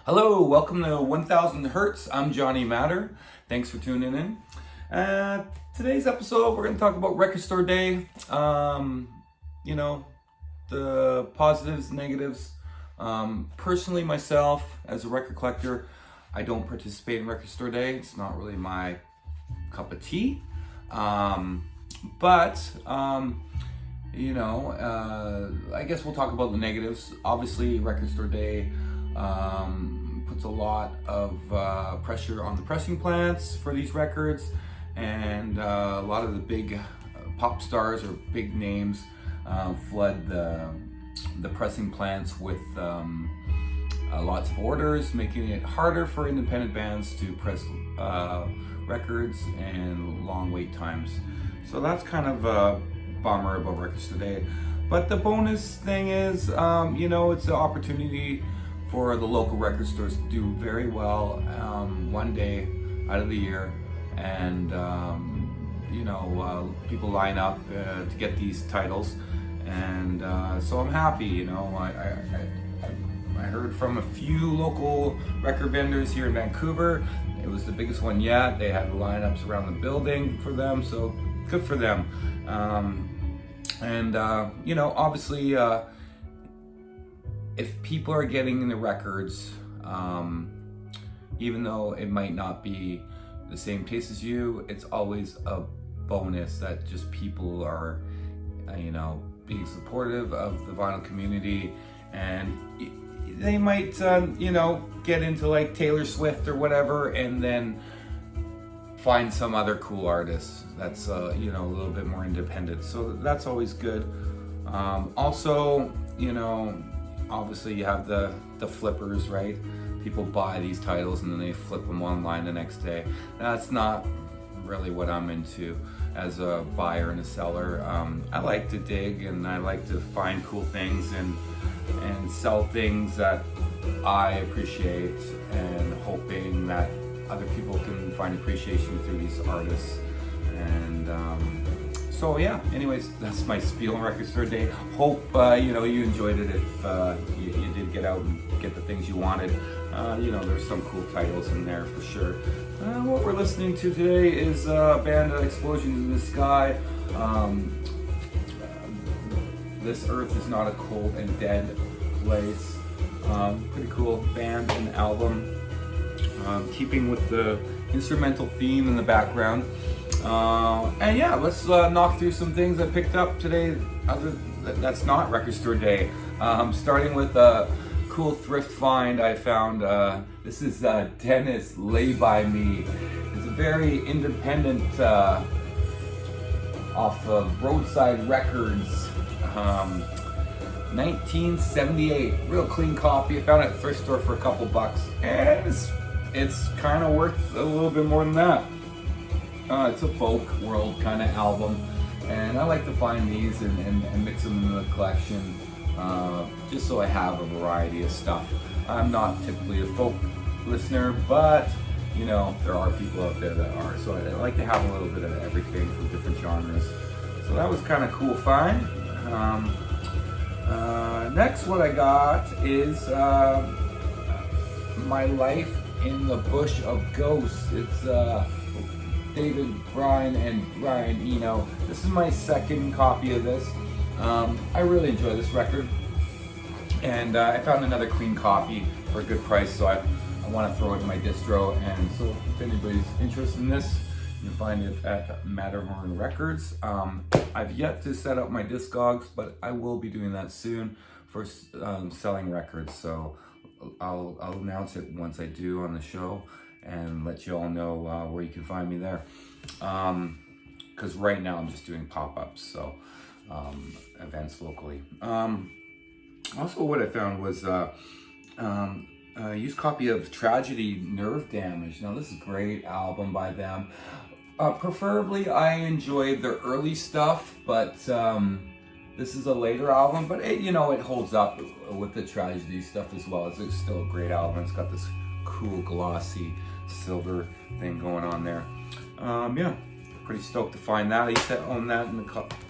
Hello, welcome to 1000 Hertz. I'm Johnny Matter. Thanks for tuning in. Today's episode, we're going to talk about Record Store Day. The positives, negatives. Personally, myself, as a record collector, I don't participate in Record Store Day. It's not really my cup of tea. I guess we'll talk about the negatives. Obviously, Record Store Day puts a lot of pressure on the pressing plants for these records, and a lot of the big pop stars or big names flood the pressing plants with lots of orders, making it harder for independent bands to press records and long wait times. So that's kind of a bummer about Records Today. But the bonus thing is, it's an opportunity for the local record stores to do very well one day out of the year, and people line up to get these titles, and so I'm happy. I heard from a few local record vendors here in Vancouver. It was the biggest one yet. They had lineups around the building for them, so good for them. Obviously, if people are getting the records, even though it might not be the same taste as you, it's always a bonus that just people are, being supportive of the vinyl community, and they might, get into like Taylor Swift or whatever, and then find some other cool artist that's a little bit more independent. So that's always good. Obviously you have the flippers, right? People buy these titles and then they flip them online the next day. That's not really what I'm into as a buyer and a seller. I like to dig, and I like to find cool things and sell things that I appreciate, and hoping that other people can find appreciation through these artists. And anyways, that's my spiel on Record Store Day. Hope you enjoyed it. If you did get out and get the things you wanted, there's some cool titles in there for sure. What we're listening to today is a band Explosions in the Sky. This Earth is Not a Cold and Dead Place. Pretty cool band and album. Keeping with the instrumental theme in the background. Let's knock through some things I picked up today that's not Record Store Day. Starting with a cool thrift find I found. This is Dennis Lay By Me. It's a very independent off of Roadside Records. 1978, real clean copy. I found it at the thrift store for a couple bucks, and it's kind of worth a little bit more than that. It's a folk world kind of album, and I like to find these and mix them into the collection, just so I have a variety of stuff. I'm not typically a folk listener, but there are people out there that are, so I like to have a little bit of everything from different genres. So that was kind of cool find. Next, what I got is My Life in the Bush of Ghosts. It's David, Brian, and Ryan Eno. This is my second copy of this. I really enjoy this record, and I found another clean copy for a good price, so I want to throw it in my distro. And so if anybody's interested in this, you can find it at Matterhorn Records. I've yet to set up my Discogs, but I will be doing that soon for selling records. So I'll announce it once I do on the show, and let you all know where you can find me there. Because right now I'm just doing pop-ups, so events locally. Also, what I found was a used copy of Tragedy, Nerve Damage. Now, this is a great album by them. Preferably, I enjoyed their early stuff, but this is a later album. But it holds up with the Tragedy stuff as well. It's still a great album. It's got this cool glossy silver thing going on there. Pretty stoked to find that. I used to own that in the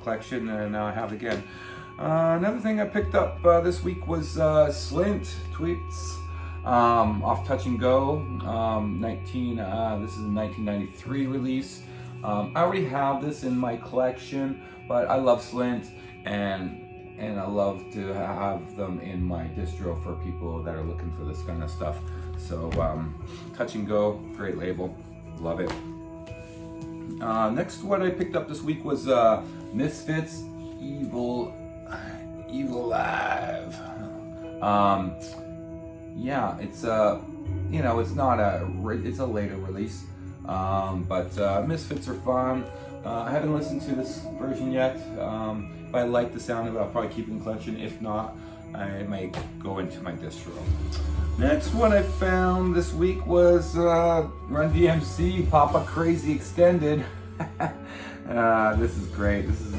collection, and now I have it again. Another thing I picked up this week was Slint Tweets. off Touch and Go. This is a 1993 release. I already have this in my collection, but I love Slint, and I love to have them in my distro for people that are looking for this kind of stuff. So Touch and Go, great label, love it. Next, what I picked up this week was Misfits Evil Live. Yeah, it's it's not it's a later release, but Misfits are fun. I haven't listened to this version yet. If I like the sound of it, I'll probably keep it in the collection. If not, I might go into my distro. Next one I found this week was Run DMC Papa Crazy Extended. This is great. This is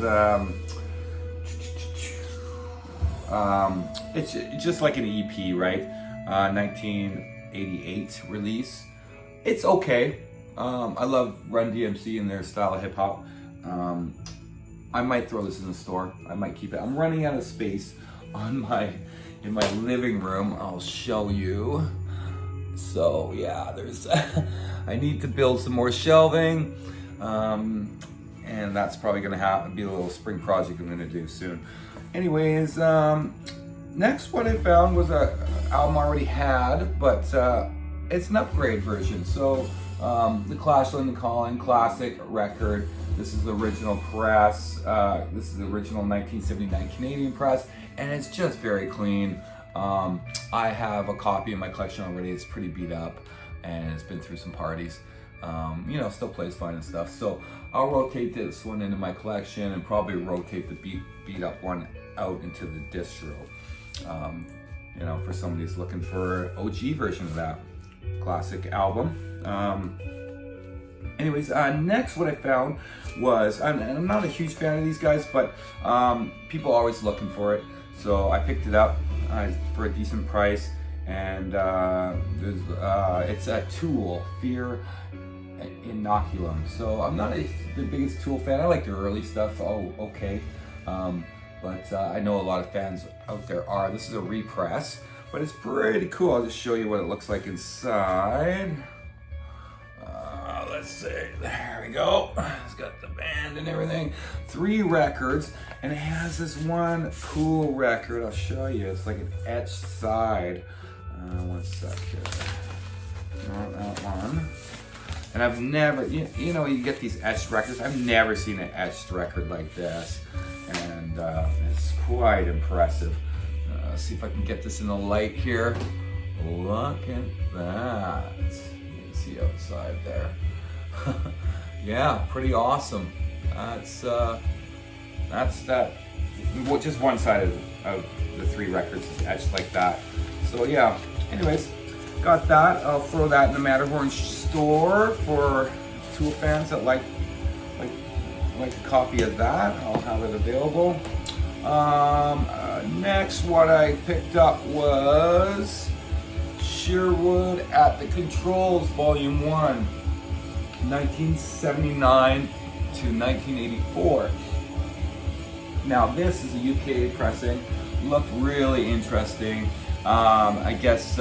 it's just like an EP, right? 1988 release. It's okay. I love Run DMC and their style of hip hop. I might throw this in the store. I might keep it. I'm running out of space in my living room. I'll show you. So yeah, there's I need to build some more shelving, and that's probably gonna be a little spring project I'm gonna do soon. Anyways, next what I found was a album I already had, but it's an upgrade version. So the Clash London Calling classic record. This is the original press. This is the original 1979 Canadian press, and it's just very clean. I have a copy in my collection already. It's pretty beat up, and it's been through some parties. Still plays fine and stuff. So I'll rotate this one into my collection and probably rotate the beat up one out into the distro. For somebody who's looking for an OG version of that classic album. Next what I found was, I'm not a huge fan of these guys, but people are always looking for it. So I picked it up for a decent price, and it's a Tool, Fear Inoculum. So I'm not the biggest Tool fan. I like their early stuff, okay. But I know a lot of fans out there are. This is a repress, but it's pretty cool. I'll just show you what it looks like inside. Let's see, there we go. It's got the band and everything. 3 records, and it has this one cool record. I'll show you. It's like an etched side. One sec here. Not that one. And I've never, you get these etched records. I've never seen an etched record like this, and it's quite impressive. Let's see if I can get this in the light here. Look at that. You can see outside there. Yeah, pretty awesome. That's that. Well, just one side of the 3 records is etched like that. So yeah. Anyways, got that. I'll throw that in the Matterhorn store for Tool fans that like a copy of that. I'll have it available. Next, what I picked up was Sherwood at the Controls, Volume 1. 1979 to 1984. Now this is a UK pressing. Looked really interesting. I guess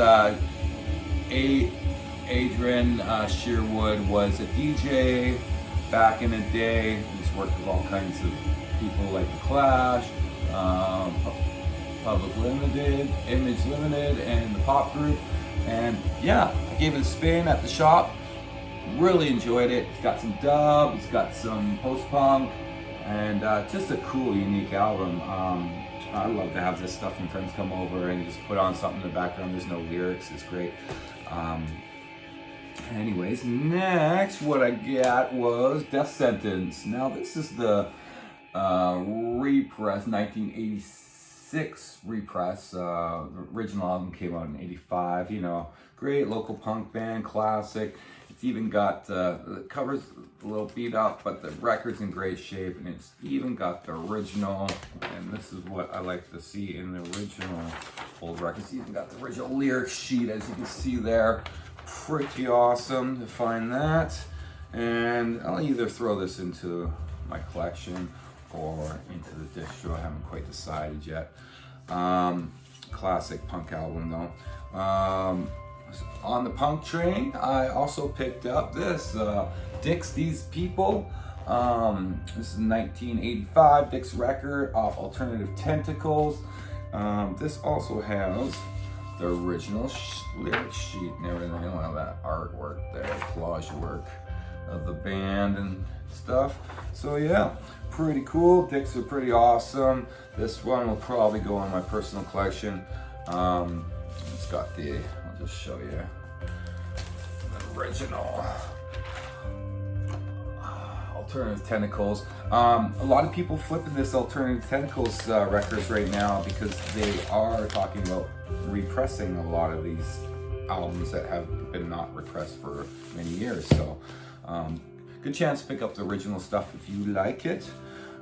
Adrian Sherwood was a DJ back in the day. He's worked with all kinds of people like The Clash, Public Limited, Image Limited, and the Pop Group. And yeah, I gave it a spin at the shop. Really enjoyed it. It's got some dub, it's got some post-punk, and just a cool, unique album. I love to have this stuff when friends come over and just put on something in the background. There's no lyrics, it's great. Anyways, next what I got was Death Sentence. Now this is the repress, 1986 repress. The original album came out in 85. Great local punk band, classic. It's even got the covers a little beat up, but the record's in great shape, and it's even got the original. And this is what I like to see in the original old records. It's even got the original lyric sheet, as you can see there. Pretty awesome to find that. And I'll either throw this into my collection or into the distro. I haven't quite decided yet. classic punk album though. On the punk train, I also picked up this Dick's These People. This is 1985 Dick's record off Alternative Tentacles. This also has the original lyric sheet and everything. I don't have that artwork there, collage work of the band and stuff. So yeah, pretty cool. Dicks are pretty awesome. This one will probably go in my personal collection. It's got the, I'll just show you the original Alternative Tentacles. A lot of people flipping this Alternative Tentacles records right now because they are talking about repressing a lot of these albums that have been not repressed for many years. So good chance to pick up the original stuff if you like it.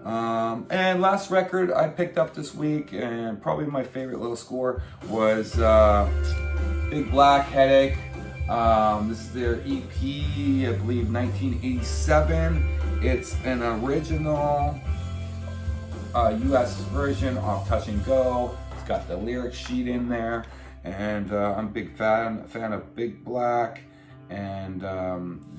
And last record I picked up this week, and probably my favorite little score, was Big Black Headache. This is their EP, I believe 1987. It's an original US version off Touch and Go. It's got the lyric sheet in there, and I'm a big fan of Big Black. And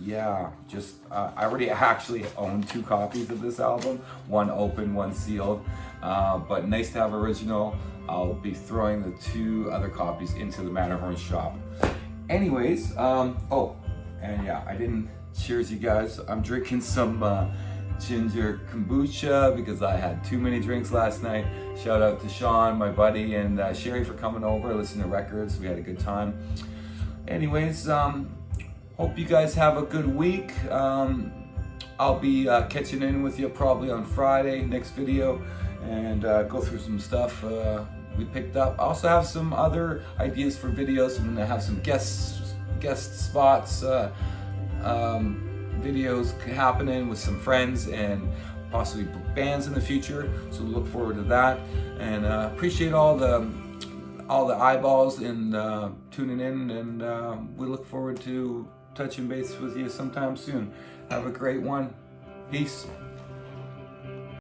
yeah, just I already actually own 2 copies of this album, one open, one sealed, but nice to have original. I'll be throwing the 2 other copies into the Matterhorn shop. Anyways, oh, and yeah, I didn't cheers you guys. I'm drinking some ginger kombucha because I had too many drinks last night. Shout out to Sean, my buddy, and Sherry for coming over, listening to records. We had a good time. Anyways, hope you guys have a good week. I'll be catching in with you probably on Friday, next video, and go through some stuff we picked up. I also have some other ideas for videos. I'm gonna have some guest spots, videos happening with some friends and possibly bands in the future. So look forward to that, and appreciate all the eyeballs and tuning in, and we look forward to touching base with you sometime soon. Have a great one. Peace.